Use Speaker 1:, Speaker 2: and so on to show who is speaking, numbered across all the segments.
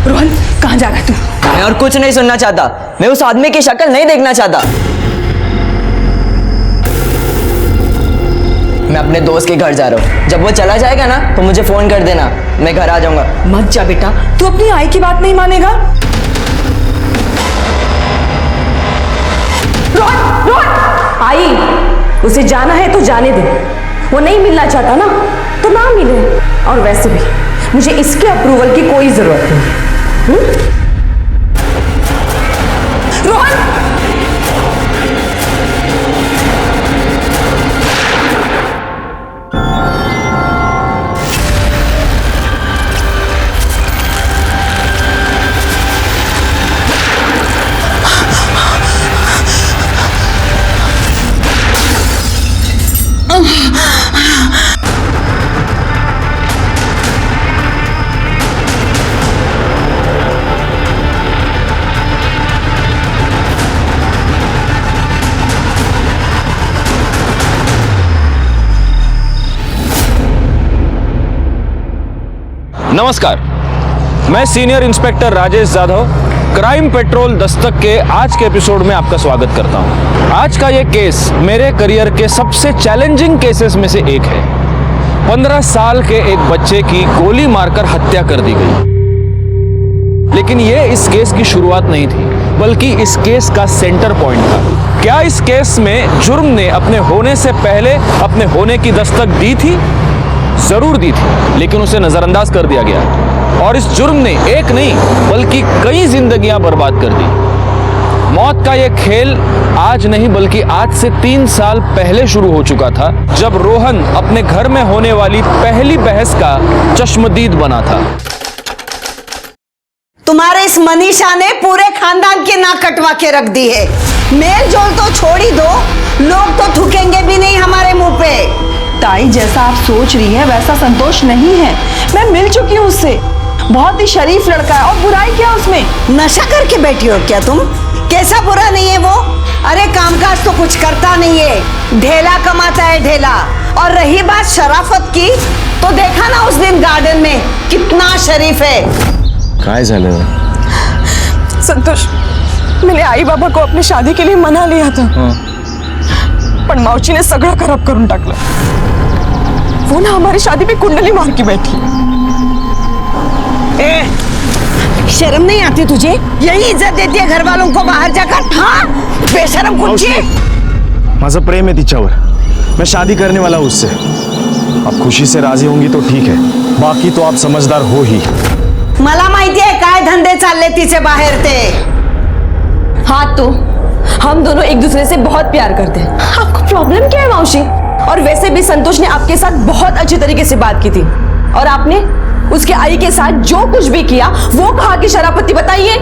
Speaker 1: रोहन, कहाँ जा रहा है तू?
Speaker 2: मैं और कुछ नहीं सुनना चाहता। मैं उस आदमी की शक्ल नहीं देखना चाहता। मैं अपने दोस्त के घर जा रहा हूँ। जब वो चला जाएगा ना तो मुझे फोन कर देना, मैं घर आ जाऊंगा।
Speaker 1: मत जा बेटा, तू अपनी आई की बात नहीं मानेगा। रोहन, रोहन!
Speaker 3: आई, उसे जाना है तो जाने दे। वो नहीं मिलना चाहता ना तो ना मिले। और वैसे भी मुझे इसके अप्रूवल की कोई जरूरत नहीं।
Speaker 1: रोहन!
Speaker 4: नमस्कार, मैं senior inspector Rajesh Jadhav crime petrol Dastak के आज के एपिसोड में आपका स्वागत करता हूं। आज का ये केस मेरे करियर के सबसे चैलेंजिंग केसेस में से एक है। 15 साल के एक बच्चे की गोली मारकर हत्या कर दी गई। लेकिन ये इस केस की शुरुआत नहीं थी, बल्कि इस केस का सेंटर पॉइंट था। क्या इस केस में जुर्म ने अपने होने से पहले अपने होने की दस्तक दी थी? जरूर दी थी, लेकिन उसे नजरअंदाज कर दिया गया और इस जुर्म ने एक नहीं बल्कि कई जिंदगियां बर्बाद कर दी। मौत का यह खेल आज नहीं बल्कि आज से 3 साल पहले शुरू हो चुका था, जब रोहन अपने घर में होने वाली पहली बहस का चश्मदीद बना था।
Speaker 5: तुम्हारे इस मनीषा ने पूरे खानदान की नाक कटवा के रख दी है। मेल जोल तो छोड़ ही दो, लोग तो थूकेंगे भी नहीं हमारे मुंह पे।
Speaker 3: ताई, जैसा आप सोच रही हैं वैसा संतोष नहीं है। मैं मिल चुकी हूँ उससे। बहुत ही शरीफ लड़का है। और बुराई क्या उसमें?
Speaker 5: नशा करके बैठी हो क्या तुम? कैसा बुरा नहीं है वो? अरे कामकाज तो कुछ करता नहीं है, ढेला कमाता है ढेला। और रही बात शराफत की, तो देखा ना उस दिन गार्डन में कितना शरीफ है।
Speaker 6: काय झालं?
Speaker 1: संतोष, मैंने आई बाबा को अपनी शादी के लिए मना लिया था, पण मावशीने सगळं खराब करून टाकलं। वो ना हमारी शादी पे कुंडली मार के बैठी।
Speaker 5: शर्म नहीं आती तुझे? यही इज्जत देती है घर वालों को बाहर जाकर? हाँ, बेशरम कुच्ची।
Speaker 6: माझं प्रेम है तिच्यावर। मैं शादी करने वाला हूँ उससे। आप खुशी से राजी होंगी तो ठीक है, बाकी तो आप समझदार हो ही।
Speaker 5: मला माहिती आहे काय धंदे चालले तिचे बाहेर ते।
Speaker 3: हाँ, तो हम दोनों एक दूसरे से बहुत प्यार करते हैं। आपको प्रॉब्लम क्या है मावशी? और वैसे भी संतोष ने आपके साथ बहुत अच्छी तरीके से बात की थी, और आपने उसके आई के साथ जो कुछ भी किया वो कहा कि शराफती। बताइए।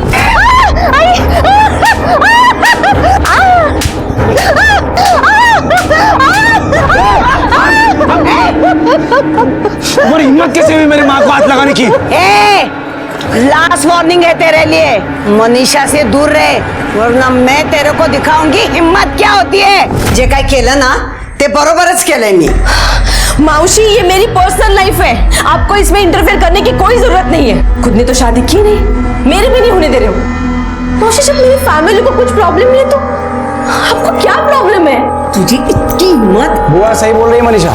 Speaker 6: तुम्हारी हिम्मत कैसे हुई मेरी माँ को हाथ लगाने की?
Speaker 5: लास्ट वार्निंग है तेरे लिए, मनीषा से दूर रहे, वरना मैं तेरे को दिखाऊंगी हिम्मत क्या होती है। जे काय केलं ना ते बरोबरच केलंय मी।
Speaker 3: मावशी, ये मेरी पर्सनल लाइफ है, आपको इसमें इंटरफेयर करने की कोई जरूरत नहीं है। खुद ने तो शादी की नहीं, मेरे भी नहीं होने दे रहे हो। मावशी, जब मेरी फैमिली को कुछ प्रॉब्लम नहीं है तो आपको क्या प्रॉब्लम है?
Speaker 5: तुझी इतकी हिम्मत?
Speaker 7: बुआ सही बोल रही है मनीषा।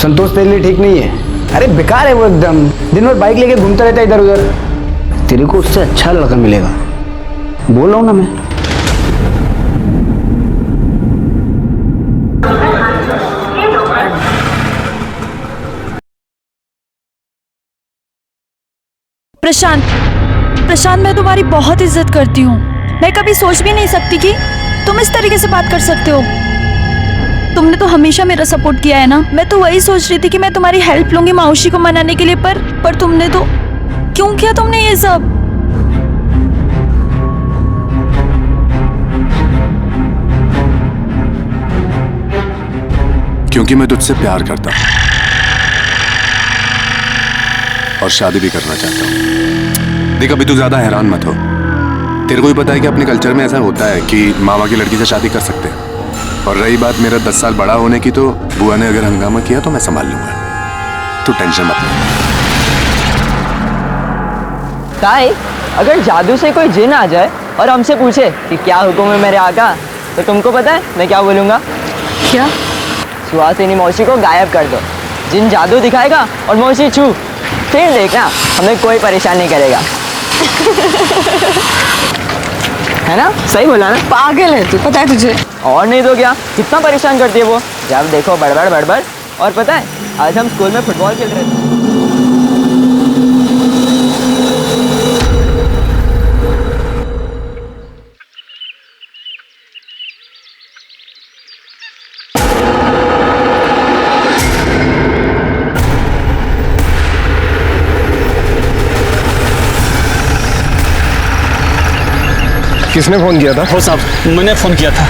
Speaker 7: संतोष तेरे लिए ठीक नहीं है। अरे बेकार है वो एकदम, दिन भर बाइक लेके घूमता रहता है इधर उधर। तेरे को उससे अच्छा लड़का मिलेगा, बोल रहा हूँ ना मैं।
Speaker 8: प्रशांत, प्रशांत, मैं तुम्हारी बहुत इज्जत करती हूँ। मैं कभी सोच भी नहीं सकती कि तुम इस तरीके से बात कर सकते हो। तुमने तो हमेशा मेरा सपोर्ट किया है ना। मैं तो वही सोच रही थी कि मैं तुम्हारी हेल्प लूंगी मावशी को मनाने के लिए, पर तुमने तो क्यों किया तुमने ये सब?
Speaker 9: क्योंकि मैं तुझसे प्यार करता हूं और शादी भी करना चाहता हूं। देख, अभी तू ज्यादा हैरान मत हो। तेरे को भी पता है कि अपने कल्चर में ऐसा होता है कि मामा की लड़की से शादी कर सकते हैं। और रही बात मेरा 10 साल बड़ा होने की, तो बुआ ने अगर हंगामा किया तो मैं संभाल लूंगा। तू टेंशन मत ले।
Speaker 2: ताई, अगर जादू से कोई जिन आ जाए और हमसे पूछे कि क्या हुक्म है मेरे आका, तो तुमको पता है मैं क्या बोलूँगा?
Speaker 3: क्या?
Speaker 2: सुहासिनी मौसी को गायब कर दो, जिन जादू दिखाएगा और मौसी छू, फिर देखना हमें कोई परेशान नहीं करेगा। है ना? सही बोला ना?
Speaker 3: पागल है तू, पता है तुझे?
Speaker 2: और नहीं तो क्या, कितना परेशान करती है वो, जब देखो बड़बड़ बड़बड़। और पता है आज हम स्कूल में फुटबॉल खेल रहे थे।
Speaker 6: किसने फोन किया था?
Speaker 10: हो साहब, मैंने फोन किया था।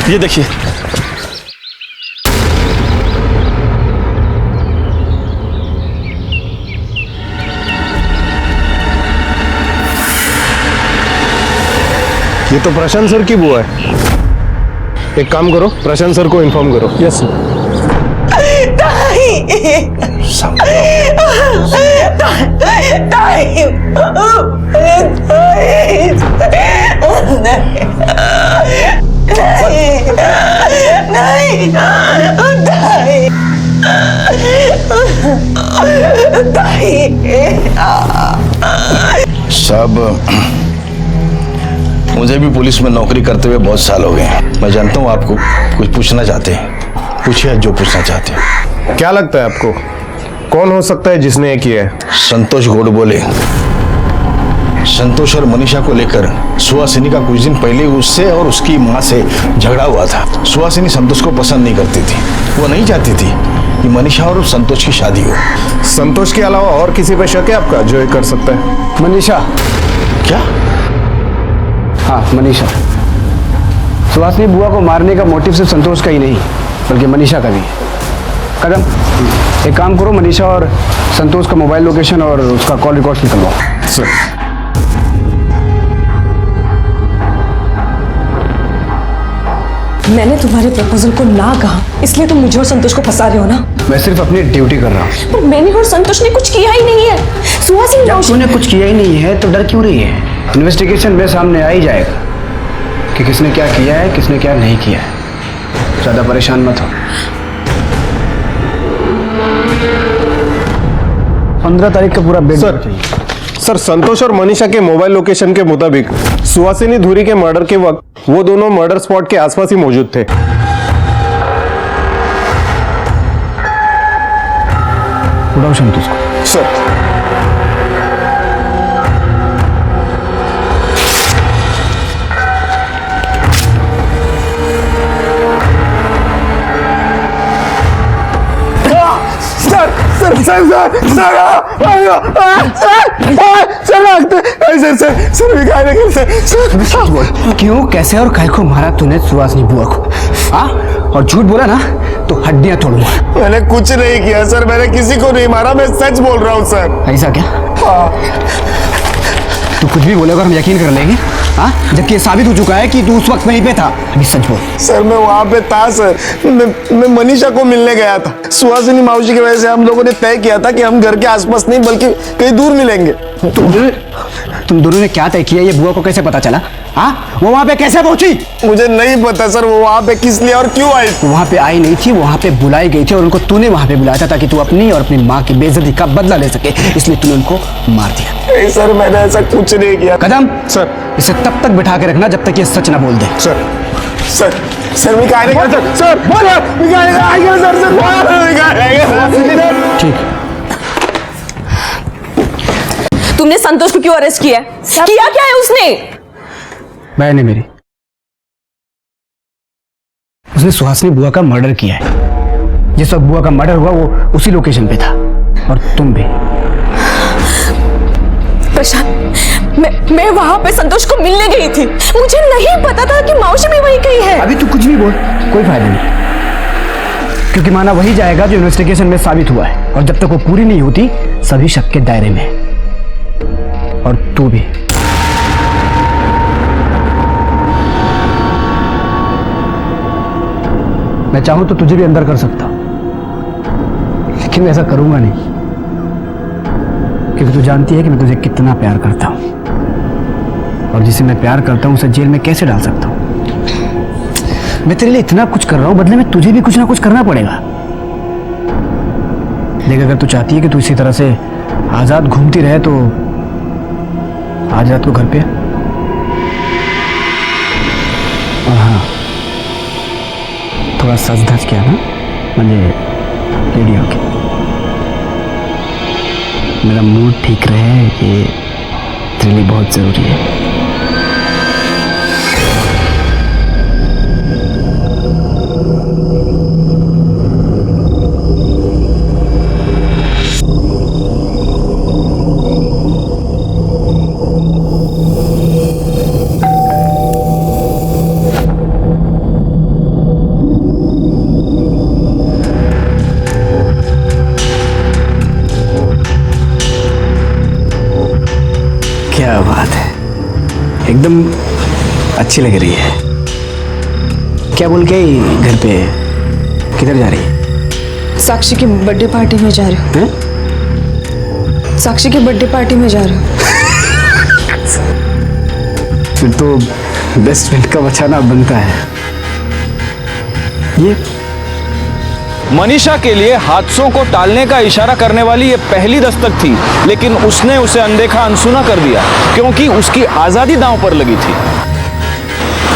Speaker 10: ये देखिए।
Speaker 6: ये तो प्रशांत सर की बुआ है। एक काम करो, प्रशांत सर को इन्फॉर्म करो।
Speaker 10: Yes sir.
Speaker 11: साहब, मुझे भी पुलिस में नौकरी करते हुए बहुत साल हो गए हैं। मैं जानता हूँ आपको कुछ पूछना चाहते हैं, पूछिए जो पूछना चाहते हैं।
Speaker 6: क्या लगता है आपको कौन हो सकता है जिसने ये किया है?
Speaker 11: संतोष गोड बोले। संतोष और मनीषा को लेकर सुहासिनी का कुछ दिन पहले उससे और उसकी माँ से झगड़ा हुआ था। सुहासिनी संतोष को पसंद नहीं करती थी, वो नहीं चाहती थी कि मनीषा और संतोष की शादी हो।
Speaker 6: संतोष के अलावा और किसी पे शक है आपका जो ये कर सकता है?
Speaker 7: मनीषा।
Speaker 11: क्या?
Speaker 7: हाँ, मनीषा। सुहासिनी बुआ को मारने का मोटिव सिर्फ संतोष का ही नहीं बल्कि मनीषा का भी है। कदम, एक काम करो, मनीषा और संतोष का मोबाइल लोकेशन और उसका कॉल रिकॉर्ड निकलवाओ।
Speaker 6: सर,
Speaker 1: मैंने तुम्हारे प्रपोजल को ना कहा, इसलिए तुम मुझे और संतोष को फंसा रहे हो ना?
Speaker 7: मैं सिर्फ अपनी ड्यूटी कर रहा हूँ।
Speaker 1: पर मैंने और संतोष ने कुछ किया ही नहीं है। सुहासिनी
Speaker 7: जब तूने कुछ किया ही नहीं है तो डर क्यों रही है? इन्वेस्टिगेशन में सामने आ ही जाएगा कि किसने क्या किया है, किसने क्या नहीं किया है। ज्यादा परेशान मत हो। 15 तारीख का पूरा बेड चाहिए।
Speaker 6: सर, संतोष और मनीषा के मोबाइल लोकेशन के मुताबिक सुहासिनी धुरी के मर्डर के वक्त वो दोनों मर्डर स्पॉट के आसपास ही मौजूद थे।
Speaker 7: उठाओ संतोष को।
Speaker 6: सर,
Speaker 7: क्यों, कैसे और काय को मारा तूने सुहासिनी बुआ को? हाँ, और झूठ बोला ना तो हड्डियां तोड़ूंगा।
Speaker 6: मैंने कुछ नहीं किया सर, मैंने किसी को नहीं मारा, मैं सच बोल रहा हूँ सर।
Speaker 7: ऐसा क्या? तू कुछ भी बोलेगा हम यकीन कर लेंगे? हाँ, जबकि ये साबित हो चुका है कि तू उस वक्त वहीं पे था। अभी सच बोल। सर,
Speaker 6: मैं वहां पे था सर। मैं मनीषा को मिलने गया था। सुहासिनी मावशी की वजह से हम लोगों ने तय किया था कि हम घर के आसपास नहीं बल्कि कहीं दूर मिलेंगे।
Speaker 7: तुम दोनों ने क्या तय किया, ये बुआ को कैसे पता चला? हाँ, वो वहां पे कैसे पहुंची?
Speaker 6: मुझे नहीं पता सर, वो वहां पे किस लिए और क्यों आई?
Speaker 7: वहां पे आई नहीं थी, वहां पे बुलाई गई थी और उनको तूने वहां पे बुलाया था ताकि तू अपनी और अपनी माँ की बेइज्जती का बदला ले सके, इसलिए तूने उनको मार दिया।
Speaker 6: नहीं सर, मैंने ऐसा कुछ नहीं किया।
Speaker 7: कदम,
Speaker 6: सर,
Speaker 7: इसे तब तक बिठा के रखना जब तक ये सच ना बोल दे।
Speaker 6: सर, सर, सर, मैं कहा नहीं सर, सर, बोल सर,
Speaker 7: ठीक।
Speaker 3: तुमने संतोष को क्यों अरेस्ट किया? किया क्या है उसने?
Speaker 7: बहन है मेरी, उसने सुहासिनी बुआ का मर्डर किया है। जिस वक्त बुआ का मर्डर हुआ वो उसी लोकेशन पे था और तुम भी।
Speaker 1: प्रशांत, मैं वहां पे संतोष को मिलने गई थी, मुझे नहीं पता था कि मौसी भी वहीं कहीं है।
Speaker 7: अभी तू कुछ भी बोल, कोई फायदा नहीं, क्योंकि माना वही जाएगा जो इन्वेस्टिगेशन में साबित हुआ है, और जब तक वो पूरी नहीं होती सभी शक के दायरे में है। और तू भी। मैं चाहूं तो तुझे भी अंदर कर सकता हूं, लेकिन मैं ऐसा करूंगा नहीं। क्योंकि तू जानती है कि मैं तुझे कितना प्यार करता हूँ, और जिसे मैं प्यार करता हूँ उसे जेल में कैसे डाल सकता हूँ। मैं तेरे लिए इतना कुछ कर रहा हूँ, बदले में तुझे भी कुछ ना कुछ करना पड़ेगा। देख, अगर तू चाहती है कि तू इसी तरह से आजाद घूमती रहे तो आज रात को घर पे। और हाँ, थोड़ा सच धज किया ना, म्हणजे रेडी होके। मेरा मूड ठीक रहे, ये तेरे लिए बहुत जरूरी है। क्या बात है, एकदम अच्छी लग रही है। क्या बोल के घर पे किधर जा रही है?
Speaker 1: साक्षी की बर्थडे पार्टी में जा रही हूँ। साक्षी की बर्थडे पार्टी में जा रही हूँ।
Speaker 7: फिर तो बेस्ट फ्रेंड का बचाना बनता है। ये
Speaker 4: मनीषा के लिए हादसों को टालने का इशारा करने वाली ये पहली दस्तक थी, लेकिन उसने उसे अनदेखा अनसुना कर दिया क्योंकि उसकी आजादी दांव पर लगी थी।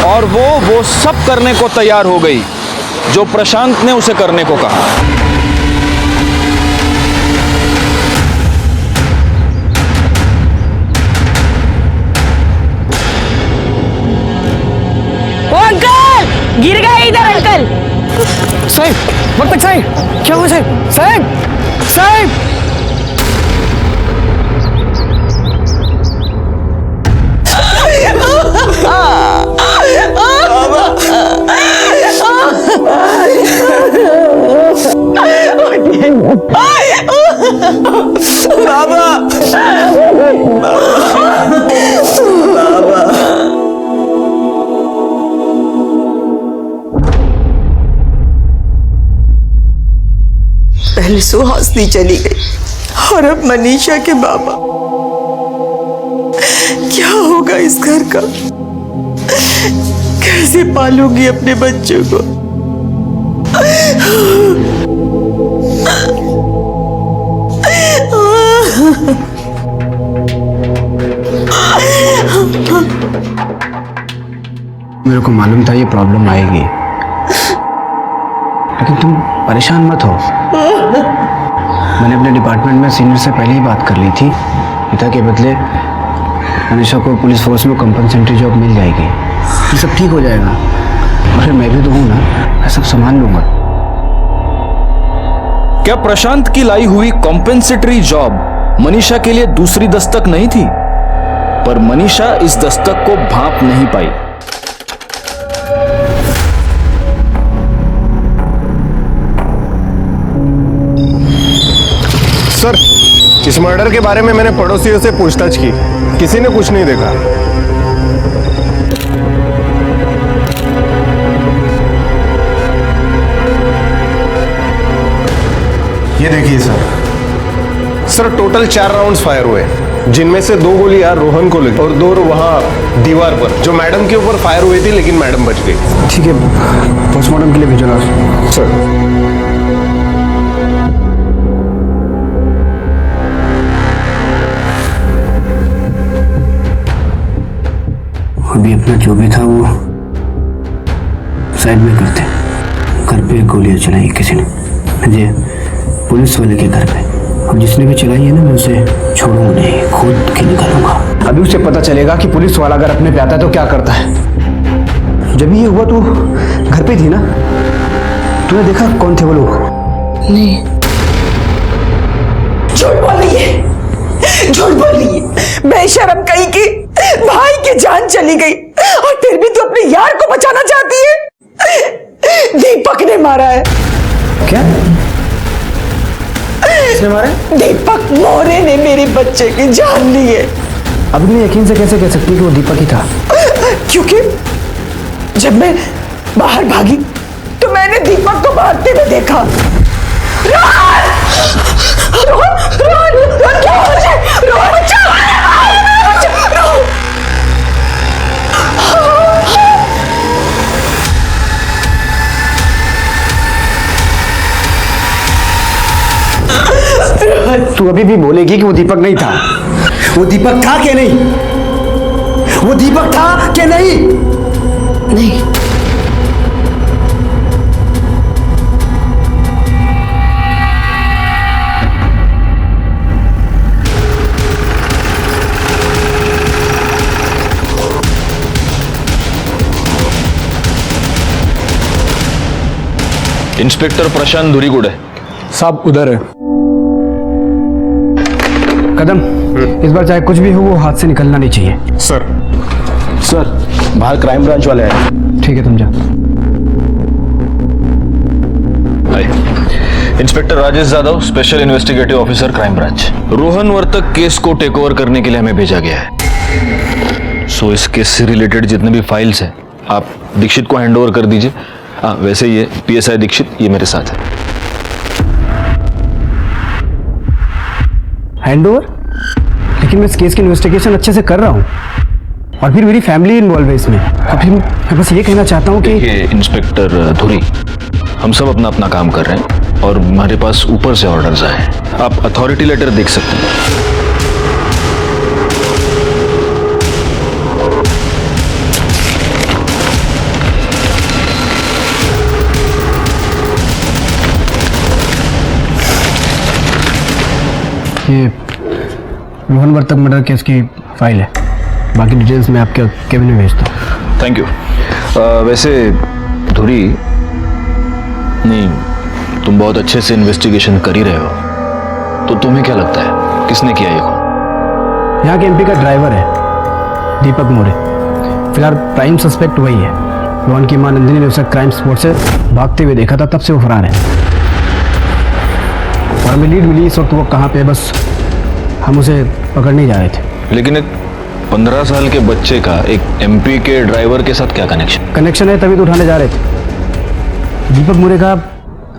Speaker 4: और वो सब करने को तैयार हो गई जो प्रशांत ने उसे करने को कहा।
Speaker 3: ओ अंकल, गिर गए इधर अंकल।
Speaker 7: साहिब, वक्त तक साहिब, क्या हुआ साहिब? साहिब, साहिब।
Speaker 1: पहले सुहासनी चली गई और अब मनीषा के बाबा। क्या होगा इस घर का? कैसे पालूंगी अपने बच्चों को?
Speaker 7: मेरे को मालूम था ये प्रॉब्लम आएगी, लेकिन तुम परेशान मत हो। मैंने अपने डिपार्टमेंट में सीनियर से पहले ही बात कर ली थी। पिता के बदले मनीषा को पुलिस फोर्स में कंपनसेटरी जॉब मिल जाएगी। ये सब ठीक हो जाएगा, और फिर मैं भी तो हूँ ना, मैं सब संभाल लूंगा।
Speaker 4: क्या प्रशांत की लाई हुई कॉम्पेंसेटरी जॉब मनीषा के लिए दूसरी दस्तक नहीं थी? पर मनीषा इस दस्तक को भांप नहीं पाई।
Speaker 9: सर, इस मर्डर के बारे में मैंने पड़ोसियों से पूछताछ की, किसी ने कुछ नहीं देखा।
Speaker 11: ये देखिए
Speaker 9: सर, टोटल 4 राउंड्स फायर हुए, जिनमें से 2 गोलियां रोहन को लगी और 2 वहां दीवार पर जो मैडम के ऊपर फायर हुई थी, लेकिन मैडम बच गई।
Speaker 7: ठीक है, पोस्टमार्टम के लिए भेजो ना।
Speaker 9: सर,
Speaker 7: अभी अपना जो भी था वो साइड में करते। घर पे गोलियां चलाई किसी ने, मुझे पुलिस वाले के घर पे, और जिसने भी चलाई है ना, मैं उसे छोड़ूंगा नहीं, खुद के निकालूंगा। अभी उसे पता चलेगा कि पुलिस वाला अगर अपने पे आता है तो क्या करता है। जब ये हुआ तो घर पे थी ना, तूने देखा कौन थे वो लोग?
Speaker 1: नहीं, झूठ बोल रही है, झूठ बोल रही है। बेशरम कहीं की, भाई की जान चली गई और फिर भी तू अपने यार को बचाना चाहती है। दीपक ने मारा है।
Speaker 7: क्या? किसने मारा?
Speaker 1: दीपक मोरे ने मेरे बच्चे की जान ली है।
Speaker 7: अब मैं यकीन से कैसे कह सकती कि वो दीपक ही था?
Speaker 1: क्योंकि जब मैं बाहर भागी तो मैंने दीपक को भागते हुए देखा। रोहन! रोहन! रोहन! रोहन! क्या हो रहा है?
Speaker 7: तू अभी भी बोलेगी कि वो दीपक नहीं था? वो दीपक था कि नहीं? वो दीपक था कि नहीं?
Speaker 3: नहीं।
Speaker 4: इंस्पेक्टर प्रशांत धुरीगुड़े
Speaker 7: साहब उधर है। कदम, इस बार चाहे कुछ भी हो वो हाथ से निकलना नहीं चाहिए।
Speaker 6: सर बाहर क्राइम ब्रांच वाले हैं।
Speaker 7: ठीक है, तुम जाओ।
Speaker 4: Inspector Rajesh Jadhav, special investigative officer, crime branch. Rohan Vartak case को टेक ओवर करने के लिए हमें भेजा गया है। सो इस केस से रिलेटेड जितने भी फाइल्स हैं आप दीक्षित को हैंड ओवर कर दीजिए। वैसे ये PSI दीक्षित ये मेरे साथ है।
Speaker 7: Hand over? लेकिन मैं इस केस की इन्वेस्टिगेशन अच्छे से कर रहा हूँ और फिर मेरी फैमिली इन्वॉल्व है इसमें। और फिर मैं बस ये कहना चाहता हूँ कि
Speaker 4: इंस्पेक्टर धुरी, हम सब अपना अपना काम कर रहे हैं और हमारे पास ऊपर से ऑर्डर्स आए हैं। आप अथॉरिटी लेटर देख सकते हैं।
Speaker 7: ये रोहन वर्तक मर्डर केस की फाइल है। बाकी डिटेल्स मैं आपके केबिन में भेजता हूँ।
Speaker 4: Thank you. वैसे धुरी, नहीं, तुम बहुत अच्छे से इन्वेस्टिगेशन कर ही रहे हो, तो तुम्हें क्या लगता है किसने किया ये खून?
Speaker 7: यहाँ के MP का ड्राइवर है दीपक मोरे। फिलहाल प्राइम सस्पेक्ट वही है। रोहन की मां नंदिनी ने उसे क्राइम स्पॉट से भागते हुए देखा था, तब से वो फरार है। और हमें लीड मिली इस वक्त वो कहाँ पे, बस हम उसे पकड़ने जा रहे थे।
Speaker 4: लेकिन एक 15 साल के बच्चे का एक MP के ड्राइवर के साथ क्या कनेक्शन
Speaker 7: है? तभी तो उठाने जा रहे थे। दीपक मोरे का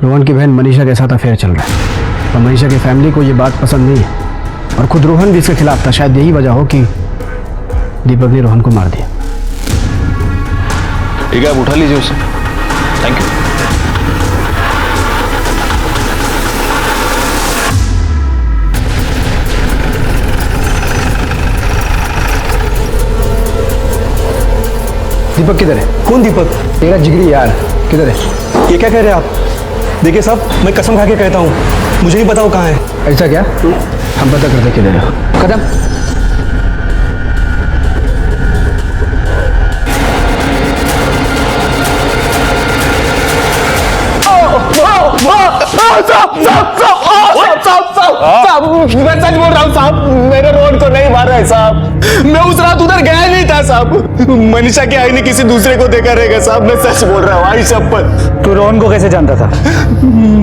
Speaker 7: रोहन की बहन मनीषा के साथ अफेयर चल रहा है और मनीषा की फैमिली को ये बात पसंद नहीं है और खुद रोहन भी इसके खिलाफ था। शायद यही वजह हो कि दीपक ने रोहन को मार दिया।
Speaker 4: ठीक है, आप उठा लीजिए उसे। Thank you.
Speaker 7: दीपक किधर है?
Speaker 10: कौन दीपक?
Speaker 7: तेरा जिगरी यार किधर है?
Speaker 10: ये क्या कह रहे हैं आप? देखिए साहब, मैं कसम खा के कहता हूँ, मुझे नहीं पता वो कहाँ है।
Speaker 7: ऐसा क्या? हम पता करते किधर है। कदम।
Speaker 10: मैं सच बोल रहा हूँ साहब, मेरे रोहन को नहीं मारा है साहब। मैं उस रात उधर गया नहीं था साहब। मनीषा के आई ने किसी दूसरे को देखा रहेगा साहब। मैं सच बोल रहा हूँ, आई शपथ।
Speaker 7: तू रोहन को कैसे जानता था?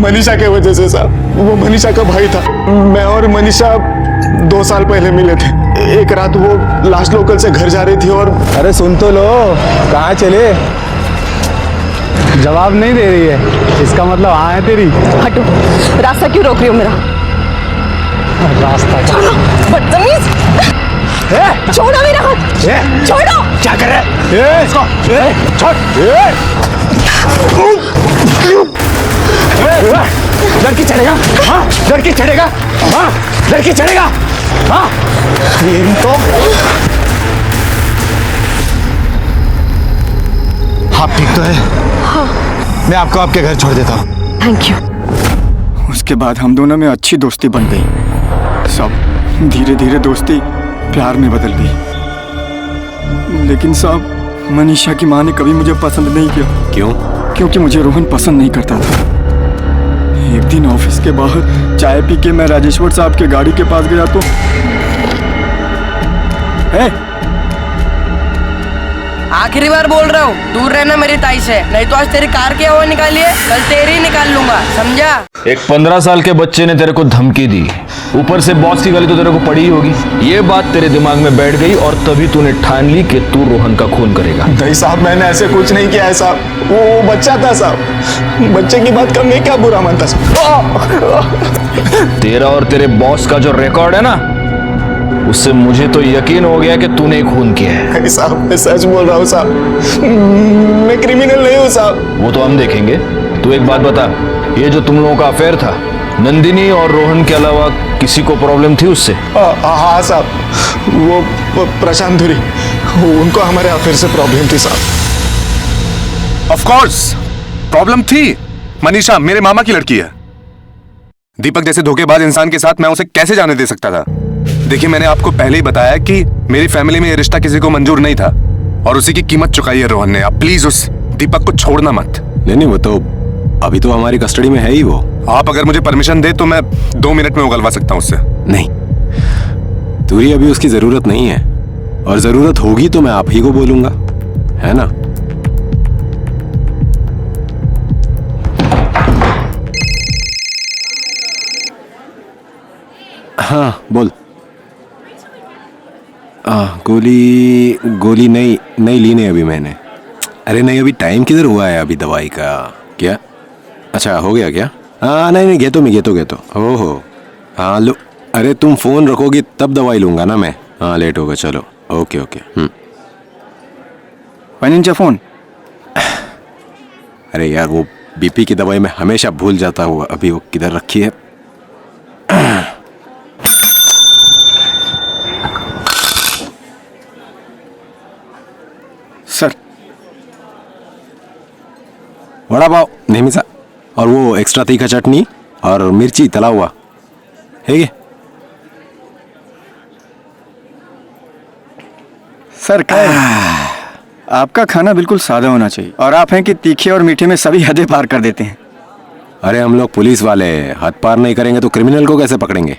Speaker 10: मनीषा के वजह से साहब। वो मनीषा का भाई था। मैं और मनीषा 2 साल पहले मिले थे। एक रात वो लास्ट लोकल से घर जा रही थी और
Speaker 7: अरे सुन तो लो, कहाँ चले? जवाब नहीं दे रही है, इसका मतलब हाँ है तेरी।
Speaker 3: हटो, रास्ता क्यों रोक रही हो मेरा?
Speaker 7: रास्ता
Speaker 3: छोड़ो, बदतमीज! छोड़ो मेरा हाथ! छोड़ो!
Speaker 7: क्या कर रहे हैं? छोड़! लड़की चढ़ेगा? हाँ, लड़की चढ़ेगा? हाँ, लड़की चढ़ेगा? हाँ, ये तो
Speaker 11: आप ठीक तो है?
Speaker 3: हाँ।
Speaker 11: मैं आपको आपके घर छोड़ देता हूँ।
Speaker 3: Thank you.
Speaker 10: उसके बाद हम दोनों में अच्छी दोस्ती बन गई। सब धीरे धीरे दोस्ती प्यार में बदल गई। लेकिन साहब, मनीषा की माँ ने कभी मुझे पसंद नहीं किया।
Speaker 9: क्यों?
Speaker 10: क्योंकि मुझे रोहन पसंद नहीं करता था। एक दिन ऑफिस के बाहर चाय पी के मैं राजेश्वर साहब के गाड़ी के पास गया तो
Speaker 12: आखिरी बार बोल रहा हूँ, दूर रहना मेरी ताई से, नहीं तो आज तेरी कार की हवा निकाली है, कल तेरी निकाल लूंगा, समझा?
Speaker 4: एक 15 साल के बच्चे ने तेरे को धमकी दी, ऊपर से बॉस की गाली तो तेरे को पड़ी ही होगी। ये बात तेरे दिमाग में बैठ गई और तभी तूने ठान ली कि तू रोहन का खून करेगा।
Speaker 10: नहीं साहब, मैंने ऐसे कुछ नहीं किया है साहब। वो बच्चा था साहब। बच्चे की बात का मैं क्या बुरा मानता साहब।
Speaker 4: तेरा और तेरे बॉस का जो रिकॉर्ड है ना, उससे मुझे तो यकीन हो गया कि तूने खून किया है।
Speaker 10: साहब, मैं सच बोल रहा हूँ साहब, मैं क्रिमिनल नहीं हूँ साहब।
Speaker 4: वो तो हम देखेंगे। तू एक बात बता, ये जो तुम लोगों का अफेयर था, नंदिनी और रोहन के अलावा किसी को प्रॉब्लम थी उससे?
Speaker 6: हाँ साहब, वो प्रशांत धुरी, उनको हमारे अफेयर से प्रॉब्लम थी साहब।
Speaker 9: ऑफ कोर्स प्रॉब्लम थी। मनीषा मेरे मामा की लड़की है। दीपक जैसे धोखेबाज इंसान के साथ मैं उसे कैसे जाने दे सकता था? देखिए, मैंने आपको पहले ही बताया कि मेरी फैमिली में ये रिश्ता किसी को मंजूर नहीं था और उसी की कीमत चुकाई है रोहन ने। आप प्लीज उस दीपक को छोड़ना मत।
Speaker 13: नहीं, वो तो अभी तो हमारी कस्टडी में है ही वो।
Speaker 9: आप अगर मुझे परमिशन दे तो मैं 2 मिनट में उगलवा सकता हूँ उससे।
Speaker 13: नहीं, तुरी अभी उसकी जरूरत नहीं है, और जरूरत होगी तो मैं आप ही को बोलूंगा, है ना? हाँ बोल। गोली नहीं ली नहीं अभी मैंने। अरे नहीं, अभी टाइम किधर हुआ है अभी दवाई का? क्या? अच्छा, हो गया क्या? हाँ नहीं, गेतो ओहो हाँ लो। अरे तुम फोन रखोगी तब दवाई लूंगा ना मैं। हाँ लेट होगा, चलो ओके।
Speaker 10: Financial phone.
Speaker 13: अरे यार, वो बीपी की दवाई मैं हमेशा भूल जाता हूँ, अभी वो किधर रखी है?
Speaker 10: सर,
Speaker 13: वड़ा पाव नेहमीचा, और वो एक्स्ट्रा तीखा चटनी और मिर्ची तला हुआ है ये।
Speaker 10: सर क्या आपका खाना बिल्कुल सादा होना चाहिए, और आप हैं कि तीखे और मीठे में सभी हदें पार कर देते हैं।
Speaker 13: अरे हम लोग पुलिस वाले हद पार नहीं करेंगे तो क्रिमिनल को कैसे पकड़ेंगे?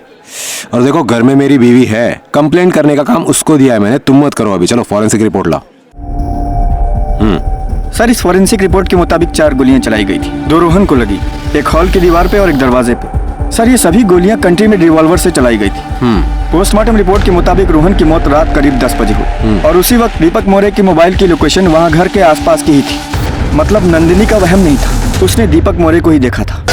Speaker 13: और देखो, घर में मेरी बीवी है, कंप्लेंट करने का काम उसको दिया है मैंने, तुम मत करो अभी। चलो फॉरेंसिक रिपोर्ट लाओ।
Speaker 10: सर, इस फॉरेंसिक रिपोर्ट के मुताबिक 4 गोलियां चलाई गई थी। 2 रोहन को लगी, एक हॉल की दीवार पे और एक दरवाजे पे। सर, ये सभी गोलियां कंट्रीमेड रिवॉल्वर से चलाई गई थी। पोस्टमार्टम रिपोर्ट के मुताबिक रोहन की मौत रात करीब 10 बजे हुई, और उसी वक्त दीपक मौर्य की मोबाइल की लोकेशन वहां घर के आसपास की ही थी। मतलब नंदिनी का वहम नहीं था, उसने दीपक मौर्य को ही देखा था।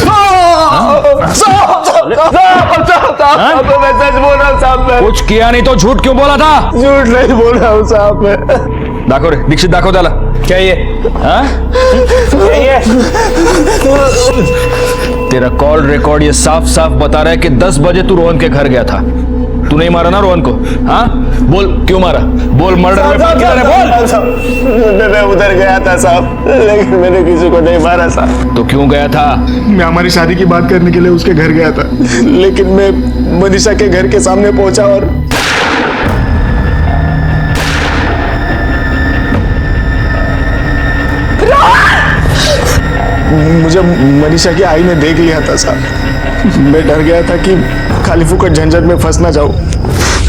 Speaker 4: कुछ किया नहीं तो झूठ क्यों बोला था?
Speaker 6: झूठ नहीं बोल रहा हूँ साहब मैं।
Speaker 4: दाखव रे, दीक्षित दाखव त्याला। क्या ये? हाँ? तेरा कॉल रिकॉर्ड ये साफ साफ बता रहा है कि 10 बजे तू रोहन के घर गया था। तू नहीं मारा ना रोहन को? हाँ बोल, क्यों मारा? बोल, मर्डर वेपन किधर है? बोल।
Speaker 6: मैं उधर गया था साहब, लेकिन मैंने किसी को नहीं मारा साहब।
Speaker 4: तो क्यों गया था?
Speaker 6: मैं हमारी शादी की बात करने के लिए उसके घर गया था, लेकिन मैं मनीषा के घर के सामने पहुंचा और मुझे मनीषा की आई ने देख लिया था साहब। मैं डर गया था कि खाली फुकट झंझट में फंस ना जाऊं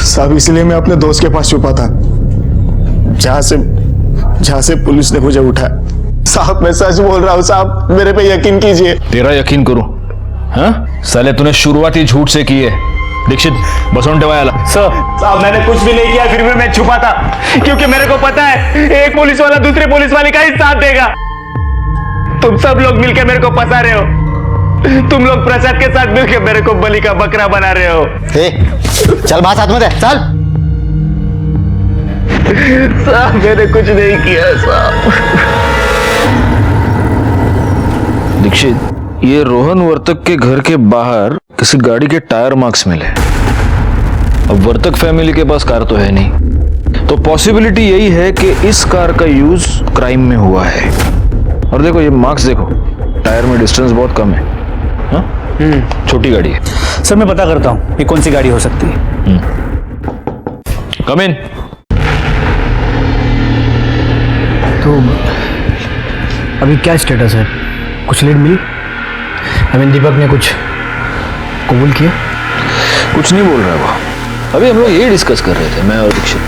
Speaker 6: साहब, इसलिए मैं अपने दोस्त के पास छुपा था, जहां से पुलिस ने मुझे उठाया। साहब मैं सच बोल रहा हूं साहब, मेरे पे यकीन कीजिए।
Speaker 4: तेरा यकीन करूं? हाँ साले, तूने शुरुआत ही झूठ से की है। दीक्षित बसों टेवायाला।
Speaker 6: साहब मैंने कुछ भी नहीं किया, फिर भी मैं छुपा था, क्योंकि मेरे को पता है एक पुलिस वाला दूसरे पुलिस वाले का ही साथ देगा। तुम सब लोग मिलकर मेरे को फंसा रहे हो, तुम लोग प्रसाद के साथ मिलकर मेरे को बलि का बकरा बना रहे हो।
Speaker 11: चल बात हाथ में दे, चल।
Speaker 6: साहब मैंने कुछ नहीं किया साहब।
Speaker 4: दीक्षित, ये रोहन वर्तक के घर के बाहर किसी गाड़ी के टायर मार्क्स मिले। अब वर्तक फैमिली के पास कार तो है नहीं, तो पॉसिबिलिटी यही है कि इस कार का यूज क्राइम में हुआ है। और देखो ये मार्क्स देखो, टायर में डिस्टेंस बहुत कम है। छोटी गाड़ी है।
Speaker 7: सर मैं पता करता हूँ ये कौन सी गाड़ी हो सकती है।
Speaker 4: कम इन।
Speaker 7: तो अभी क्या स्टेटस है? कुछ लीड मिली? दीपक ने कुछ कबूल किया?
Speaker 4: कुछ नहीं बोल रहा है वो। अभी हम लोग यही डिस्कस कर रहे थे, मैं और दीक्षित।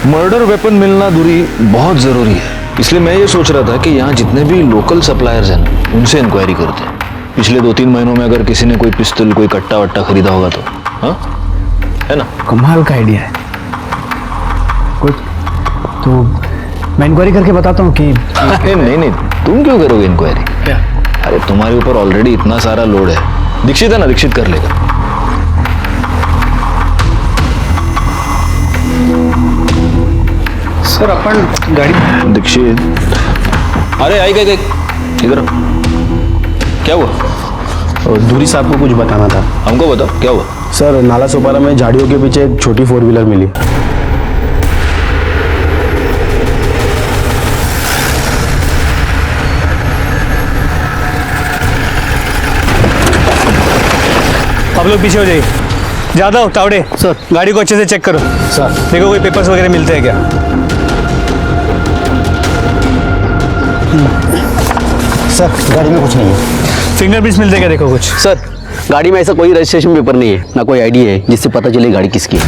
Speaker 4: मर्डर वेपन मिलना दूरी बहुत जरूरी है, इसलिए मैं ये सोच रहा था कि यहाँ जितने भी लोकल सप्लायर्स हैं ना, उनसे इंक्वायरी करते हैं। पिछले 2-3 महीनों में अगर किसी ने कोई पिस्तौल, कोई कट्टा वट्टा खरीदा होगा तो, हाँ है ना?
Speaker 7: कमाल का आइडिया है। कुछ तो मैं इंक्वायरी करके बताता हूँ कि
Speaker 4: नहीं, तुम क्यों करोगे इंक्वायरी?
Speaker 7: क्या?
Speaker 4: अरे तुम्हारे ऊपर ऑलरेडी इतना सारा लोड है। दीक्षित है ना, दीक्षित कर लेगा।
Speaker 7: सर अपन गाड़ी।
Speaker 4: दीक्षित, अरे आई गए इधर। क्या हुआ?
Speaker 7: धूरी साहब को कुछ बताना था।
Speaker 4: हमको बताओ क्या हुआ।
Speaker 7: सर, नाला सोपारा में झाड़ियों के पीछे एक छोटी 4 व्हीलर मिली।
Speaker 14: आप लोग पीछे हो जाइए। जादव, तावड़े सर, गाड़ी को अच्छे से चेक करो।
Speaker 7: सर,
Speaker 14: देखो कोई पेपर्स वगैरह मिलते हैं क्या।
Speaker 7: सर, गाड़ी में कुछ नहीं है।
Speaker 14: फिंगरप्रिंट्स मिलते हैं क्या, देखो कुछ।
Speaker 15: सर, गाड़ी में ऐसा कोई रजिस्ट्रेशन पेपर नहीं है, ना कोई आईडी है जिससे पता चले गाड़ी किसकी है।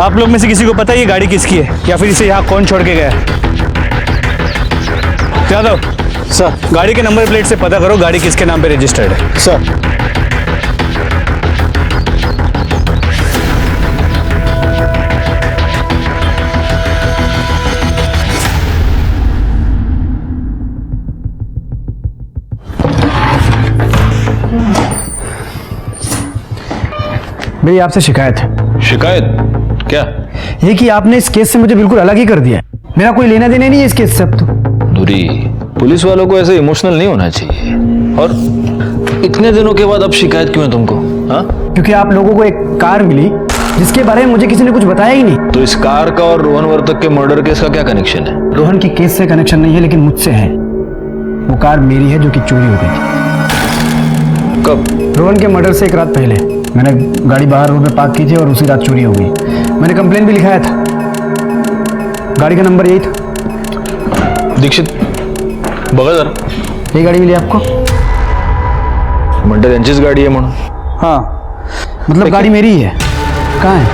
Speaker 14: आप लोग में से किसी को पता है ये गाड़ी किसकी है, या फिर इसे यहाँ कौन छोड़ के गया है? यादव
Speaker 7: सर,
Speaker 14: गाड़ी के नंबर प्लेट से पता करो गाड़ी किसके नाम पे रजिस्टर्ड है।
Speaker 7: सर। मेरी आपसे शिकायत है।
Speaker 4: शिकायत क्या?
Speaker 7: ये कि आपने इस केस से मुझे बिल्कुल अलग ही कर दिया। मेरा कोई लेना देना नहीं है इस केस से अब तो।
Speaker 4: दूरी, पुलिस वालों को ऐसे इमोशनल नहीं होना चाहिए। और इतने दिनों के बाद अब शिकायत क्यों है तुमको? हाँ,
Speaker 7: क्योंकि आप लोगों को एक कार मिली जिसके बारे में मुझे किसी ने कुछ बताया ही नहीं।
Speaker 4: तो इस कार का और रोहन वर्तक के मर्डर केस का क्या कनेक्शन है?
Speaker 7: रोहन की केस से कनेक्शन नहीं है, लेकिन मुझसे है। वो कार मेरी है जो कि चोरी हो गई थी।
Speaker 4: कब?
Speaker 7: रोहन के मर्डर से एक रात पहले मैंने गाड़ी बाहर रोड पे पार्क की थी और उसी रात चोरी हो गई। मैंने कंप्लेन भी लिखाया था। गाड़ी का नंबर यही था।
Speaker 4: दीक्षित बघा जरा,
Speaker 7: ये गाड़ी मिली आपको?
Speaker 4: म्हणते त्यांचीच गाड़ी है म्हणून।
Speaker 7: हाँ, मतलब गाड़ी मेरी ही है। कहाँ है?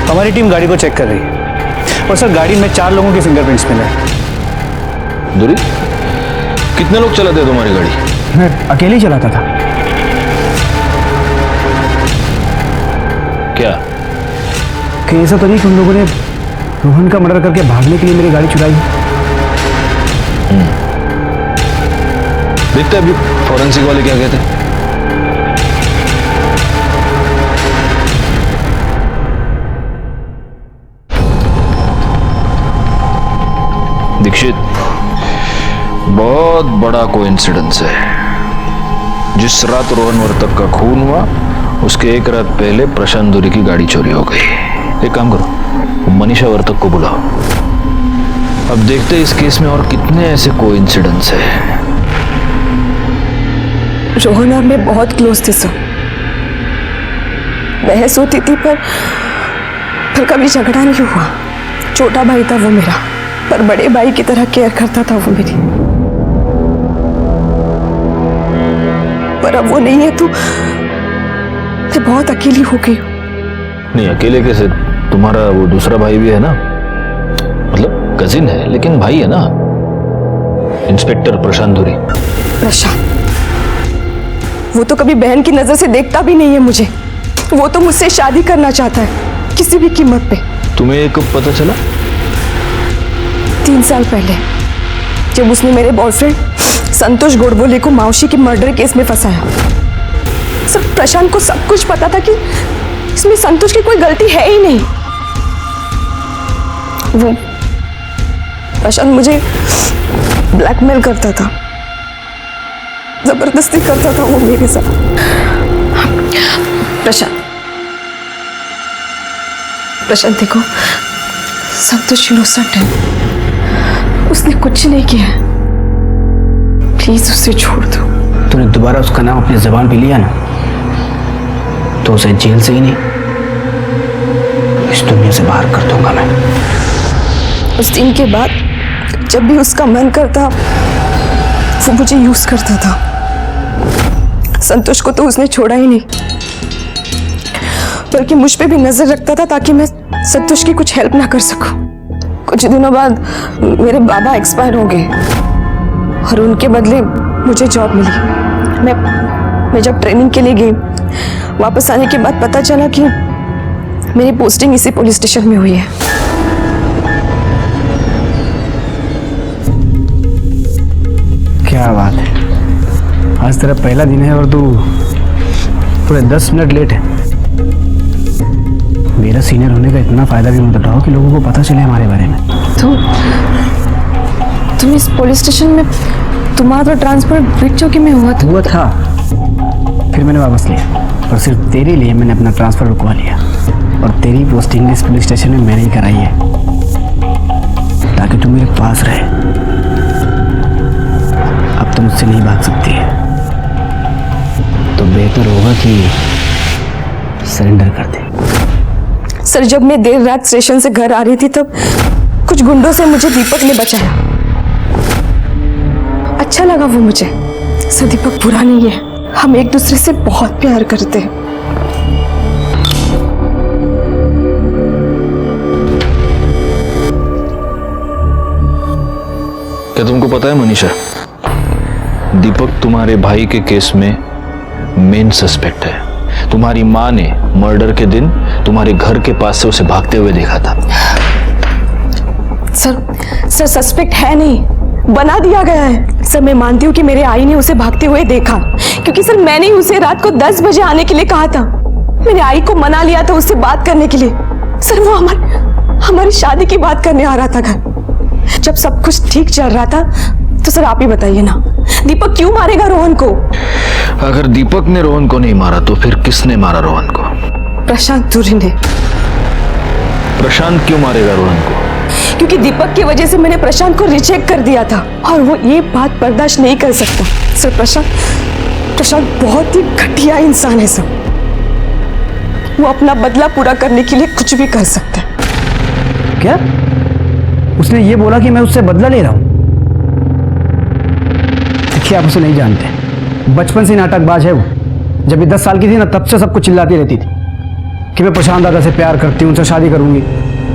Speaker 14: हमारी टीम गाड़ी को चेक कर रही है और सर गाड़ी में 4 लोगों के फिंगरप्रिंट्स मिले हैं।
Speaker 4: दूरी, कितने लोग चलाते हैं तुम्हारी गाड़ी?
Speaker 7: मैं अकेले ही चलाता था।
Speaker 4: क्या?
Speaker 7: कि ऐसा तो नहीं कि उन लोगों ने रोहन का मर्डर करके भागने के लिए मेरी गाड़ी चुराई?
Speaker 4: देखते हैं अभी फॉरेंसिक वाले क्या कहते हैं। दीक्षित, बहुत बड़ा कोइंसिडेंस है। जिस रात रोहन वर्तक का खून हुआ उसके एक रात पहले प्रशांत दूरी की गाड़ी चोरी हो गई। एक काम करो, मनीषा वर्तक को बुलाओ। अब देखते हैं इस केस में और कितने ऐसे कोइंसिडेंस है।
Speaker 1: रोहन और मैं बहुत क्लोज थे सर। बहस होती थी पर कभी झगड़ा नहीं हुआ। छोटा भाई था वो मेरा, पर बड़े भाई की तरह केयर करता था वो मेरी। पर अब वो नहीं है तो मैं बहुत अकेली हो गई हूँ।
Speaker 4: नहीं, अकेले कैसे? तुम्हारा वो दूसरा भाई भी है ना, मतलब कजिन है लेकिन भाई है ना, इंस्पेक्टर प्रशांत दूरी।
Speaker 1: प्रशांत, वो तो कभी बहन की नजर से देखता भी नहीं है मुझे। वो तो मुझसे शादी करना चाहता है किसी भी कीमत पे।
Speaker 4: तुम्हें ये कब पता चला?
Speaker 1: 3 साल पहले, जब उसने मेरे बॉयफ्रेंड संतोष गोडबोले को मौसी के मर्डर केस में फंसाया। सब प्रशांत को सब कुछ पता था कि इसमें संतोष की कोई गलती है ही नहीं। वो प्रशांत मुझे ब्लैकमेल करता था, जबरदस्ती करता था वो मेरे साथ। प्रशांत देखो, संतोष इनोसेंट है, उसने कुछ नहीं किया है। प्लीज उसे छोड़ दो।
Speaker 7: तूने दोबारा उसका नाम अपनी जुबान पे लिया ना, तो उसे जेल से ही नहीं इस दुनिया से बाहर कर दूंगा मैं।
Speaker 1: उस दिन के बाद जब भी उसका मन करता वो मुझे यूज करता था। संतोष को तो उसने छोड़ा ही नहीं, बल्कि मुझ पे भी नजर रखता था ताकि मैं संतोष की कुछ हेल्प ना कर सकूं। कुछ दिनों बाद मेरे बाबा एक्सपायर हो गए और उनके बदले मुझे जॉब मिली। मैं जब ट्रेनिंग के लिए गई, वापस आने के बाद पता चला कि मेरी पोस्टिंग इसी पुलिस स्टेशन में हुई है।
Speaker 7: क्या बात है, आज तेरा पहला दिन है और तू पूरे 10 मिनट लेट है। मेरा सीनियर होने का इतना फायदा भी मत उठाओ कि लोगों को पता चले हमारे बारे में।
Speaker 1: तुम इस पुलिस स्टेशन में
Speaker 3: तुम्हारा तो ट्रांसफर ब्रिज चौकी में हुआ
Speaker 7: था फिर मैंने वापस लिया और सिर्फ तेरे लिए मैंने अपना ट्रांसफर रुकवा लिया और तेरी पोस्टिंग इस पुलिस स्टेशन में मैंने ही कराई है ताकि तू मेरे पास रहे। अब तो मुझसे नहीं भाग सकती है तो बेहतर होगा कि सरेंडर कर दे।
Speaker 3: सर, जब मैं देर रात स्टेशन से घर आ रही थी तब कुछ गुंडों से मुझे दीपक ने बचाया। अच्छा लगा वो मुझे। सर, दीपक बुरा नहीं है, हम एक दूसरे से बहुत प्यार करते हैं।
Speaker 4: क्या तुमको पता है मनीषा, दीपक तुम्हारे भाई के केस में मेन सस्पेक्ट है। तुम्हारी माँ ने मर्डर के दिन तुम्हारे घर के पास से उसे भागते हुए देखा था।
Speaker 3: सर सस्पेक्ट है नहीं, बना दिया गया है। सर, मैं मानती हूँ कि मेरे आई ने उसे भागते हुए देखा, क्योंकि सर मैंने ही उसे रात को 10 बजे आने के लिए कहा था। मेरे आई को मना लिया था उससे बात करने के लिए। सर, वो हमारी शादी की बात करने आ रहा था घर। जब सब कुछ ठीक चल रहा था तो सर आप ही बताइए ना, दीपक क्यों मारेगा रोहन को?
Speaker 4: अगर दीपक ने रोहन को नहीं मारा तो फिर किसने मारा रोहन को?
Speaker 3: प्रशांत तुरी ने।
Speaker 4: प्रशांत क्यों मारेगा रोहन को?
Speaker 3: क्योंकि दीपक की वजह से मैंने प्रशांत को रिजेक्ट कर दिया था और वो ये बात बर्दाश्त नहीं कर सकता। सर, प्रशांत बहुत ही घटिया इंसान है सर। वो अपना बदला पूरा करने के लिए कुछ भी कर सकता है।
Speaker 7: क्या? उसने ये बोला कि मैं उससे बदला ले रहा हूं? देखिए, आप उसे नहीं जानते, बचपन से नाटकबाज है वो। जब ये 10 साल की थी ना, तब से सबको चिल्लाती रहती थी कि मैं प्रशांत दादा से प्यार करती हूँ, उनसे शादी करूंगी।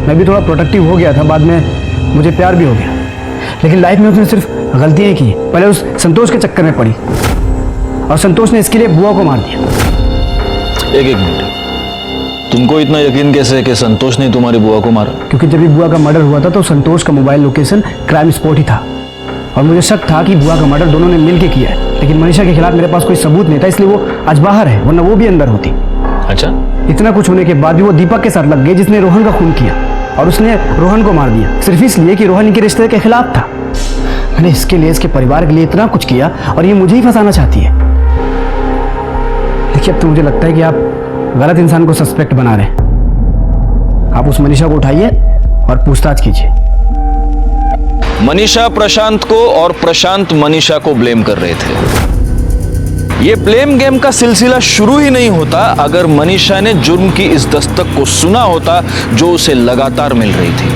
Speaker 7: मैं भी थोड़ा प्रोटेक्टिव हो गया था, बाद में मुझे प्यार भी हो गया। लेकिन लाइफ में उसने सिर्फ गलतियां ही की। पहले उस संतोष के चक्कर में पड़ी और संतोष ने इसके लिए बुआ को मार दिया।
Speaker 4: एक मिनट, तुमको इतना यकीन कैसे है कि संतोष ने तुम्हारी बुआ को मारा?
Speaker 7: क्योंकि जब भी बुआ का मर्डर हुआ था तो संतोष का मोबाइल लोकेशन क्राइम स्पॉट ही था और मुझे शक था कि बुआ का मर्डर दोनों ने मिलकर किया है। लेकिन मनीषा के खिलाफ मेरे पास कोई सबूत नहीं था, इसलिए वो आज बाहर है, वरना वो भी अंदर होती।
Speaker 4: अच्छा,
Speaker 7: इतना कुछ होने के बाद भी वो दीपक के साथ लग गई, जिसने रोहन का खून किया, और उसने रोहन को मार दिया सिर्फ इसलिए कि रोहन इनके रिश्ते के खिलाफ था। मैंने इसके लिए, इसके परिवार के लिए इतना कुछ किया और ये मुझे ही फंसाना चाहती है। देखिए, अब तो मुझे लगता है कि आप गलत इंसान को सस्पेक्ट बना रहे हैं। आप उस मनीषा को उठाइए और पूछताछ कीजिए।
Speaker 4: मनीषा प्रशांत को और प्रशांत मनीषा को ब्लेम कर रहे थे। ये ब्लेम गेम का सिलसिला शुरू ही नहीं होता अगर मनीषा ने जुर्म की इस दस्तक को सुना होता जो उसे लगातार मिल रही थी।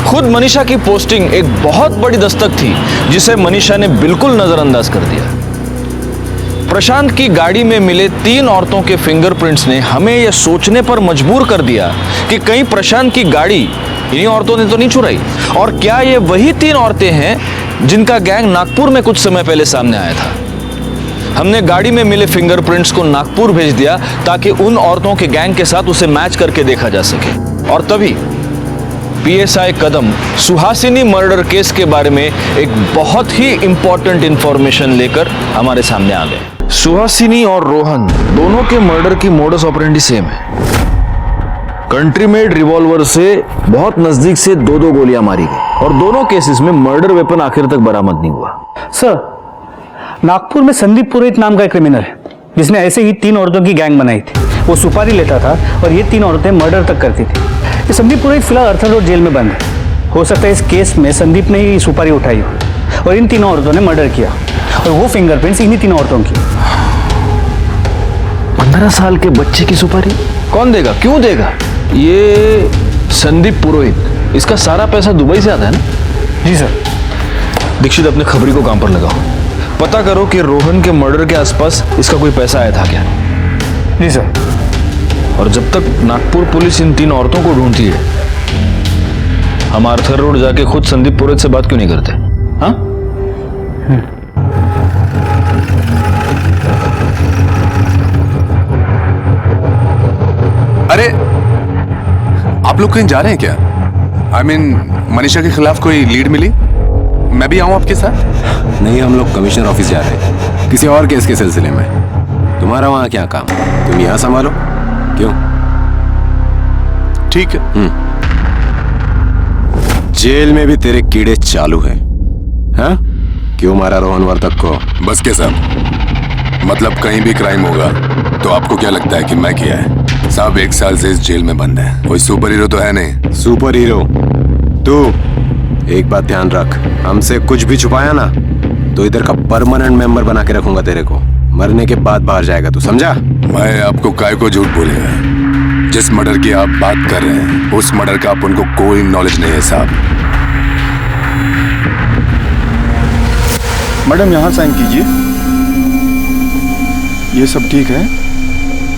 Speaker 4: खुद मनीषा की पोस्टिंग एक बहुत बड़ी दस्तक थी जिसे मनीषा ने बिल्कुल नजरअंदाज कर दिया। प्रशांत की गाड़ी में मिले 3 औरतों के फिंगरप्रिंट्स ने हमें यह सोचने पर मजबूर कर दिया कि कहीं प्रशांत की गाड़ी इन्हीं औरतों ने तो नहीं चुराई। और क्या ये वही 3 औरतें हैं जिनका गैंग नागपुर में कुछ समय पहले सामने आया था? हमने गाड़ी में मिले फिंगरप्रिंट्स को नागपुर भेज दिया ताकि उन औरतों के गैंग के साथ उसे मैच करके देखा जा सके। और तभी पीएसआई कदम सुहासिनी मर्डर केस के बारे में एक बहुत ही इंपॉर्टेंट इंफॉर्मेशन लेकर हमारे सामने आ गए। सुहासिनी और रोहन दोनों के मर्डर की मोडस ऑपरेंडी सेम है। कंट्री मेड रिवॉल्वर से बहुत नजदीक से 2-2 गोलियां मारी गई और दोनों केसेस में मर्डर वेपन आखिर तक बरामद नहीं हुआ।
Speaker 14: सर, नागपुर में संदीप पुरोहित नाम का एक क्रिमिनल है जिसने ऐसे ही 3 औरतों की गैंग बनाई थी। वो सुपारी लेता था और ये 3 औरतें मर्डर तक करती थी। ये संदीप पुरोहित फिलहाल अर्थर रोड जेल में बंद है। हो सकता है इस केस में संदीप ने ही सुपारी उठाई हो और इन 3 औरतों ने मर्डर किया और वो फिंगरप्रिंट्स इन्हीं 3 औरतों की।
Speaker 4: 15 साल के बच्चे की सुपारी कौन देगा, क्यों देगा? ये संदीप पुरोहित, इसका सारा पैसा दुबई से आता है ना?
Speaker 14: जी सर।
Speaker 4: दीक्षित, अपने खबरी को काम पर लगाओ, पता करो कि रोहन के मर्डर के आसपास इसका कोई पैसा आया था क्या।
Speaker 14: जी सर।
Speaker 4: और जब तक नागपुर पुलिस इन 3 औरतों को ढूंढती है, हम आर्थर रोड जाके खुद संदीप पुरोहित से बात क्यों नहीं करते? हाँ?
Speaker 9: अरे, आप लोग कहीं जा रहे हैं क्या? I mean, मनीषा के खिलाफ कोई लीड मिली? मैं भी आऊं आपके साथ?
Speaker 13: नहीं, हम लोग कमिश्नर ऑफिस जा रहे हैं किसी और केस के सिलसिले में। तुम्हारा वहां क्या काम? तुम यहां संभालो। क्यों?
Speaker 9: ठीक है।
Speaker 13: जेल में भी तेरे कीड़े चालू हैं, हाँ? क्यों मारा रोहन वर्तक को?
Speaker 9: बस के साहब, मतलब कहीं भी क्राइम होगा तो आपको क्या लगता है कि मैं किया है? साहब 1 साल से इस जेल में बंद है, कोई सुपर हीरो तो है नहीं।
Speaker 13: सुपर हीरो तू? एक बात ध्यान रख, हमसे कुछ भी छुपाया ना तो इधर का परमानेंट मेंबर बना के रखूंगा तेरे को। मरने के बाद बाहर जाएगा तू, समझा?
Speaker 9: मैं आपको काय को झूठ बोलेगा? जिस मर्डर की आप बात कर रहे हैं उस मर्डर का आप उनको कोई नॉलेज नहीं है साहब।
Speaker 10: मैडम यहाँ साइन कीजिए। ये सब ठीक है,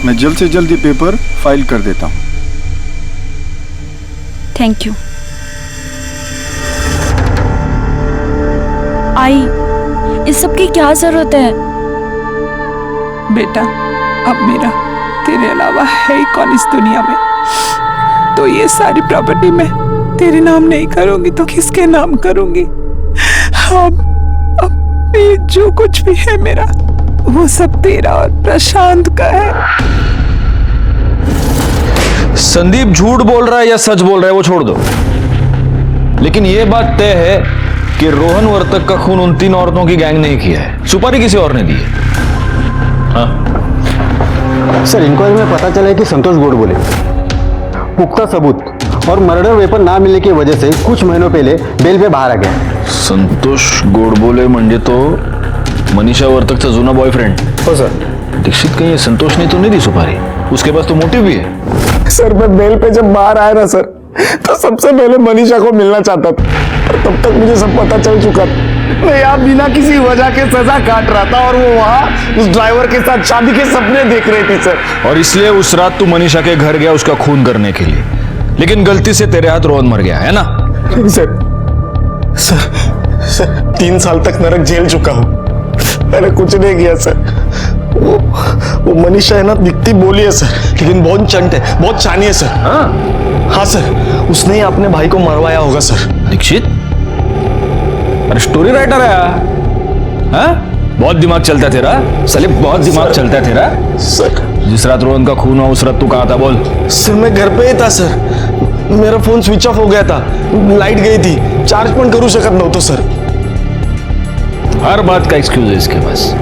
Speaker 10: मैं जल्द से जल्द ये पेपर फाइल कर देता हूँ।
Speaker 8: Thank you. आई, इस सब की क्या जरूरत है?
Speaker 1: बेटा, अब मेरा तेरे अलावा है ही कौन इस दुनिया में? तो ये सारी प्रॉपर्टी मैं तेरे नाम नहीं करूंगी तो किसके नाम करूंगी? अब ये जो कुछ भी है मेरा वो सब तेरा और प्रशांत का है।
Speaker 4: संदीप झूठ बोल रहा है या सच बोल रहा है वो छोड़ दो, लेकिन ये बात तय है कि रोहन वर्तक का खून उन 3 औरतों की गैंग ने किया है, सुपारी किसी और ने दी है। हाँ
Speaker 15: सर, इंक्वायरी में पता चला है कि संतोष गोडबोले पुख्ता सबूत और मर्डर वेपन ना मिलने की वजह से कुछ महीनों पहले बेल पे बाहर आ गया।
Speaker 4: संतोष गोडबोले म्हणजे तो मनीषा वर्तकचा जुना बॉयफ्रेंड?
Speaker 10: हो सर।
Speaker 4: दीक्षित, कहीं ये संतोष ने तो नहीं दी सुपारी? उसके पास तो मोटिव भी है।
Speaker 6: सर मैं बेल पे जब बाहर आया ना सर, तो सबसे पहले मनीषा को मिलना चाहता था, और तब तक मुझे सब पता चल चुका था। मैं यहाँ बिना किसी वजह के सजा काट रहा था और वो वहाँ उस ड्राइवर के साथ शादी के सपने देख रही थी सर।
Speaker 4: और इसलिए उस रात तू मनीषा के घर गया उसका खून करने के लिए, लेकिन गलती से तेरे हाथ रोहन मर गया है ना?
Speaker 6: सर 3 साल तक नरक झेल चुका हूँ, मैंने कुछ नहीं किया सर। वो मनीषा है ना, दिखती बोली है सर, लेकिन बहुत चंट है, बहुत चानी है सर। हाँ सर, उसने ही अपने भाई को मरवाया होगा सर।
Speaker 4: दीक्षित, अरे स्टोरी राइटर है हाँ? बहुत दिमाग चलता है तेरा साले, बहुत दिमाग चलता है तेरा
Speaker 6: सर।
Speaker 4: जिस रात रोहन का खून हुआ उस रात तू कहाँ था बोल?
Speaker 6: सर मैं घर पे ही था सर, मेरा फोन स्विच ऑफ हो गया था, लाइट गई थी, चार्ज पण करू शकत नव्हतो सर।
Speaker 4: हर बात का एक्सक्यूज है इसके पास।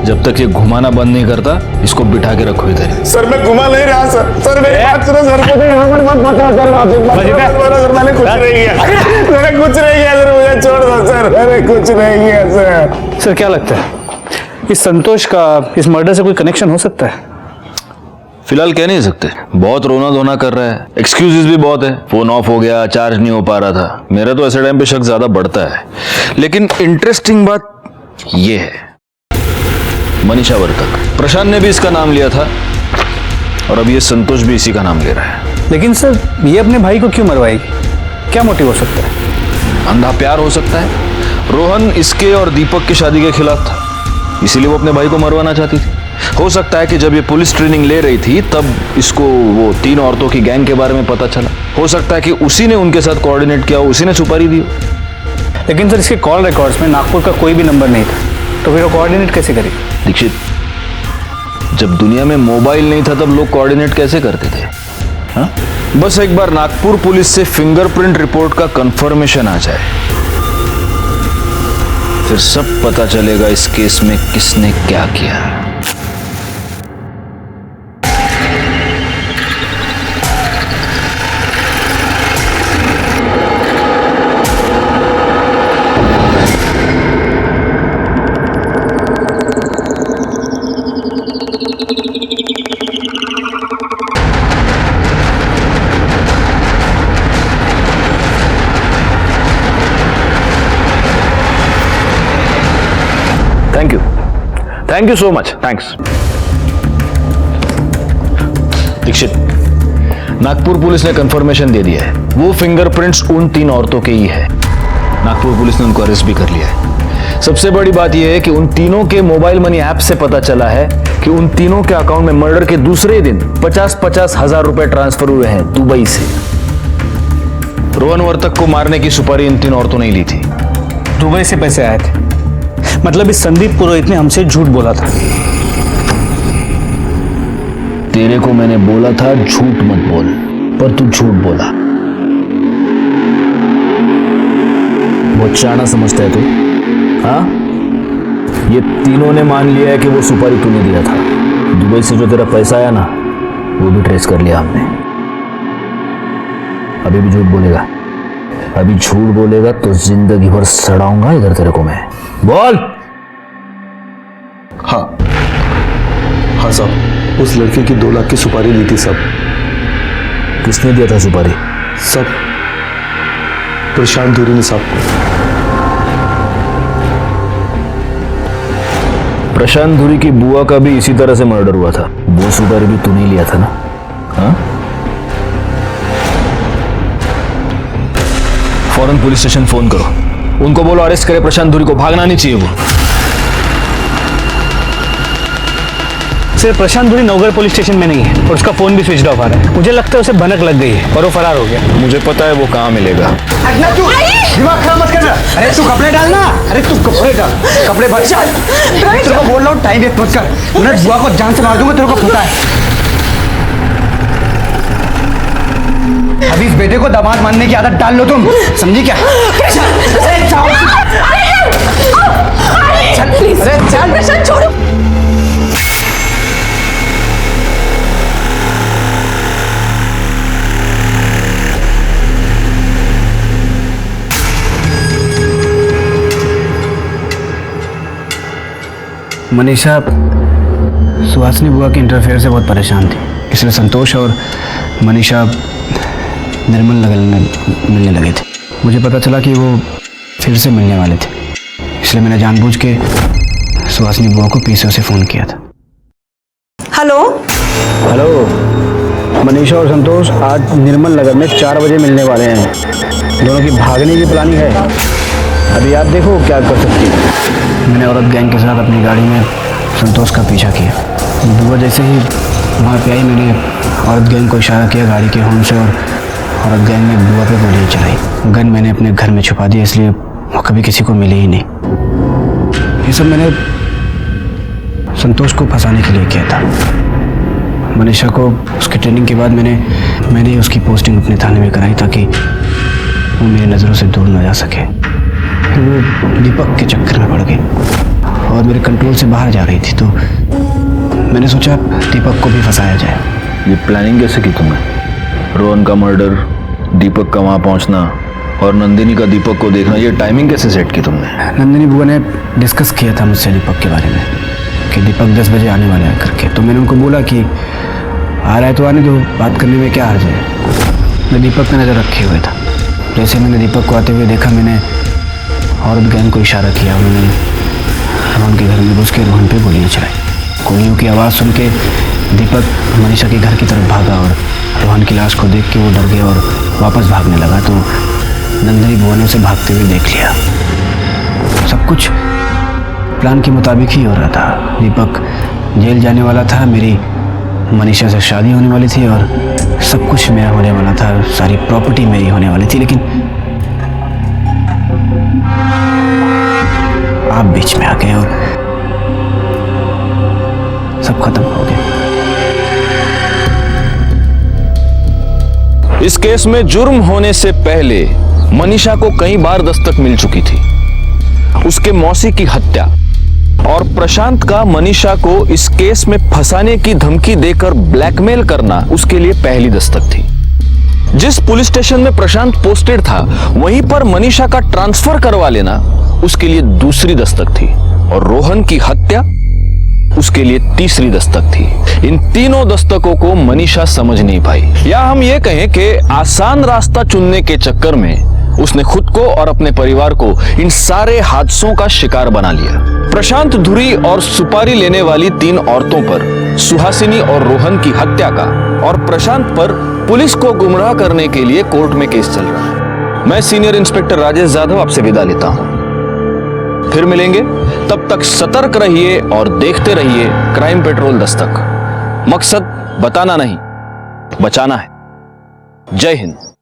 Speaker 4: जब तक ये घुमाना बंद नहीं करता इसको बिठा के रखो इधर।
Speaker 6: सर मैं घुमा नहीं रहा सर, सर मेरी बात सुनो सर, मुझे यहाँ पर मत पकड़ो सर, मैंने कुछ नहीं किया, मैंने कुछ नहीं किया सर, मुझे छोड़ दो सर, मैंने कुछ नहीं किया सर।
Speaker 14: सर क्या लगता है इस संतोष का इस मर्डर से कोई कनेक्शन हो सकता है?
Speaker 4: फिलहाल कह नहीं सकते, बहुत रोना धोना कर रहा है, एक्सक्यूजेस भी बहुत है, फोन ऑफ हो गया, चार्ज नहीं हो पा रहा था। मेरा तो ऐसे टाइम पे शक ज्यादा बढ़ता है, लेकिन इंटरेस्टिंग बात ये है मनीषा वर्तक, प्रशांत ने भी इसका नाम लिया था और अब ये संतोष भी इसी का नाम ले रहा है।
Speaker 14: लेकिन सर ये अपने भाई को क्यों मरवाएगी? क्या मोटिव हो सकता है?
Speaker 4: अंधा प्यार हो सकता है। रोहन इसके और दीपक की शादी के खिलाफ था, इसीलिए वो अपने भाई को मरवाना चाहती थी। हो सकता है कि जब ये पुलिस ट्रेनिंग ले रही थी तब इसको वो 3 औरतों की गैंग के बारे में पता चला। हो सकता है कि उसी ने उनके साथ कोऑर्डिनेट किया, उसी ने सुपारी दी।
Speaker 14: लेकिन सर इसके कॉल रिकॉर्ड्स में नागपुर का कोई भी नंबर नहीं था, तो फिर वो कोऑर्डिनेट कैसे करेगी?
Speaker 4: दीक्षित, जब दुनिया में मोबाइल नहीं था तब लोग कोऑर्डिनेट कैसे करते थे? हाँ? बस एक बार नागपुर पुलिस से फिंगरप्रिंट रिपोर्ट का कंफर्मेशन आ जाए, फिर सब पता चलेगा इस केस में किसने क्या किया। Thank you so much, thanks. Dikshit, Nagpur police ने कंफर्मेशन दे दिया है, वो फिंगरप्रिंट्स उन 3 औरतों के ही है। नागपुर पुलिस ने उनको अरेस्ट भी कर लिया है। सबसे बड़ी बात यह है कि उन तीनों के मोबाइल मनी ऐप से पता चला है कि उन तीनों के अकाउंट में मर्डर के दूसरे ही दिन 50-50 हजार रुपए ट्रांसफर हुए हैं दुबई से। रोहन वर्तक को मारने की सुपारी इन 3 औरतों ने ली थी।
Speaker 14: दुबई से पैसे आए थे, मतलब इस संदीप पुरोहित ने हमसे झूठ बोला था।
Speaker 4: तेरे को मैंने बोला था झूठ मत बोल, पर तू झूठ बोला। बहुत चाणा समझता है तू। हाँ, ये तीनों ने मान लिया है कि वो सुपारी तूने दिया था। दुबई से जो तेरा पैसा आया ना, वो भी ट्रेस कर लिया हमने। अभी भी झूठ बोलेगा? अभी झूठ बोलेगा तो जिंदगी भर सड़ाऊंगा इधर तेरे को मैं। बोल।
Speaker 15: हाँ हाँ साहब, उस लड़की की 2 लाख की सुपारी ली थी सब।
Speaker 4: किसने दिया था सुपारी?
Speaker 15: सब प्रशांत धुरी ने साहब को।
Speaker 4: प्रशांत धुरी की बुआ का भी इसी तरह से मर्डर हुआ था। वो सुपारी भी तूने लिया था ना? हाँ? फौरन पुलिस स्टेशन फोन करो, उनको बोलो अरेस्ट करे प्रशांत धुरी को, भागना नहीं चाहिए वो।
Speaker 14: सिर्फ प्रशांत धुरी नवगढ़ पुलिस स्टेशन में नहीं है और उसका फोन भी स्विच ऑफ आ रहा है। मुझे लगता है उसे भनक लग गई है और वो फरार हो गया।
Speaker 4: मुझे पता है वो कहाँ मिलेगा।
Speaker 7: दिमाग खराब मत कर। अरे तू कपड़े डालना। अरे तू कपड़े डाल, कपड़े बच। तेरे को बोल रहा हूँ टाइम वेस्ट मत कर। मैं बुआ को जान से मार दूंगा, तेरे को पता है। अभी इस बेटे को दामाद मानने की आदत डाल लो तुम, समझी क्या? अरे जाओ। अरे चल प्रशांत, छोड़ो। मनीषा सुहासिनी बुआ के इंटरफेयर से बहुत परेशान थी, इसलिए संतोष और मनीषा निर्मल नगर में मिलने लगे थे। मुझे पता चला कि वो फिर से मिलने वाले थे, इसलिए मैंने जानबूझ के सुहासिनी बुआ को पीसीओ से फ़ोन किया था।
Speaker 5: हेलो
Speaker 7: हेलो, मनीषा और संतोष आज निर्मल नगर में 4 बजे मिलने वाले हैं। दोनों की भागने की प्लानिंग है। अभी आप देखो क्या कर सकती है। मैंने औरत गैंग के साथ अपनी गाड़ी में संतोष का पीछा किया। बुआ जैसे ही वहाँ पे आई, मैंने औरत गैंग को इशारा किया गाड़ी के हॉर्न से और औरत गैंग ने बुआ पे गोली चलाई। गन मैंने अपने घर में छुपा दिया, इसलिए वो कभी किसी को मिले ही नहीं। ये सब मैंने संतोष को फंसाने के लिए किया था। मनीषा को उसकी ट्रेनिंग के बाद मैंने उसकी पोस्टिंग अपने थाने में कराई ताकि वो मेरी नज़रों से दूर न जा सके। फिर वो दीपक के चक्कर में पड़ गई और मेरे कंट्रोल से बाहर जा रही थी, तो मैंने सोचा दीपक को भी फंसाया जाए।
Speaker 4: ये प्लानिंग कैसे की तुमने? रोहन का मर्डर, दीपक का वहाँ पहुँचना और नंदिनी का दीपक को देखना, ये टाइमिंग कैसे सेट की तुमने?
Speaker 7: नंदिनी बुआ ने डिस्कस किया था मुझसे दीपक के बारे में कि दीपक 10 बजे आने वाला है करके। तो मैंने उनको बोला कि आ रहा है तो आने दो, बात करने में क्या हर्ज है। मैं दीपक पे नज़र रखे हुए था। जैसे मैंने दीपक को आते हुए देखा, मैंने औरत गैंग को इशारा किया। उन्होंने रोहन के घर में घुस के रोहन पे गोलियाँ चलाई। गोलियों की आवाज़ सुन के दीपक मनीषा के घर की तरफ भागा और रोहन की लाश को देख के वो डर गया और वापस भागने लगा। तो नंदिनी बुआ ने उसे भागते हुए देख लिया। सब कुछ प्लान के मुताबिक ही हो रहा था। दीपक जेल जाने वाला था, मेरी मनीषा से शादी होने वाली थी और सब कुछ मेरा होने वाला था, सारी प्रॉपर्टी मेरी होने वाली थी। लेकिन आप बीच में आ गए और सब खत्म हो गया।
Speaker 4: इस केस में जुर्म होने से पहले मनीषा को कई बार दस्तक मिल चुकी थी। उसके मौसी की हत्या और प्रशांत का मनीषा को इस केस में फंसाने की धमकी देकर ब्लैकमेल करना उसके लिए पहली दस्तक थी। जिस पुलिस स्टेशन में प्रशांत पोस्टेड था, वहीं पर मनीषा का ट्रांसफर करवा लेना उसके लिए दूसरी दस्तक थी और रोहन की हत्या उसके लिए तीसरी दस्तक थी। इन तीनों दस्तकों को मनीषा समझ नहीं पाई, या हम ये कहें कि आसान रास्ता चुनने के चक्कर में उसने खुद को और अपने परिवार को इन सारे हादसों का शिकार बना लिया। प्रशांत धुरी और सुपारी लेने वाली 3 औरतों पर सुहासिनी और रोहन की हत्या का और प्रशांत पर पुलिस को गुमराह करने के लिए कोर्ट में केस चल रहा है। मैं सीनियर इंस्पेक्टर राजेश जाधव आपसे विदा लेता हूं। फिर मिलेंगे, तब तक सतर्क रहिए और देखते रहिए क्राइम पेट्रोल दस्तक। मकसद बताना नहीं, बचाना है। जय हिंद।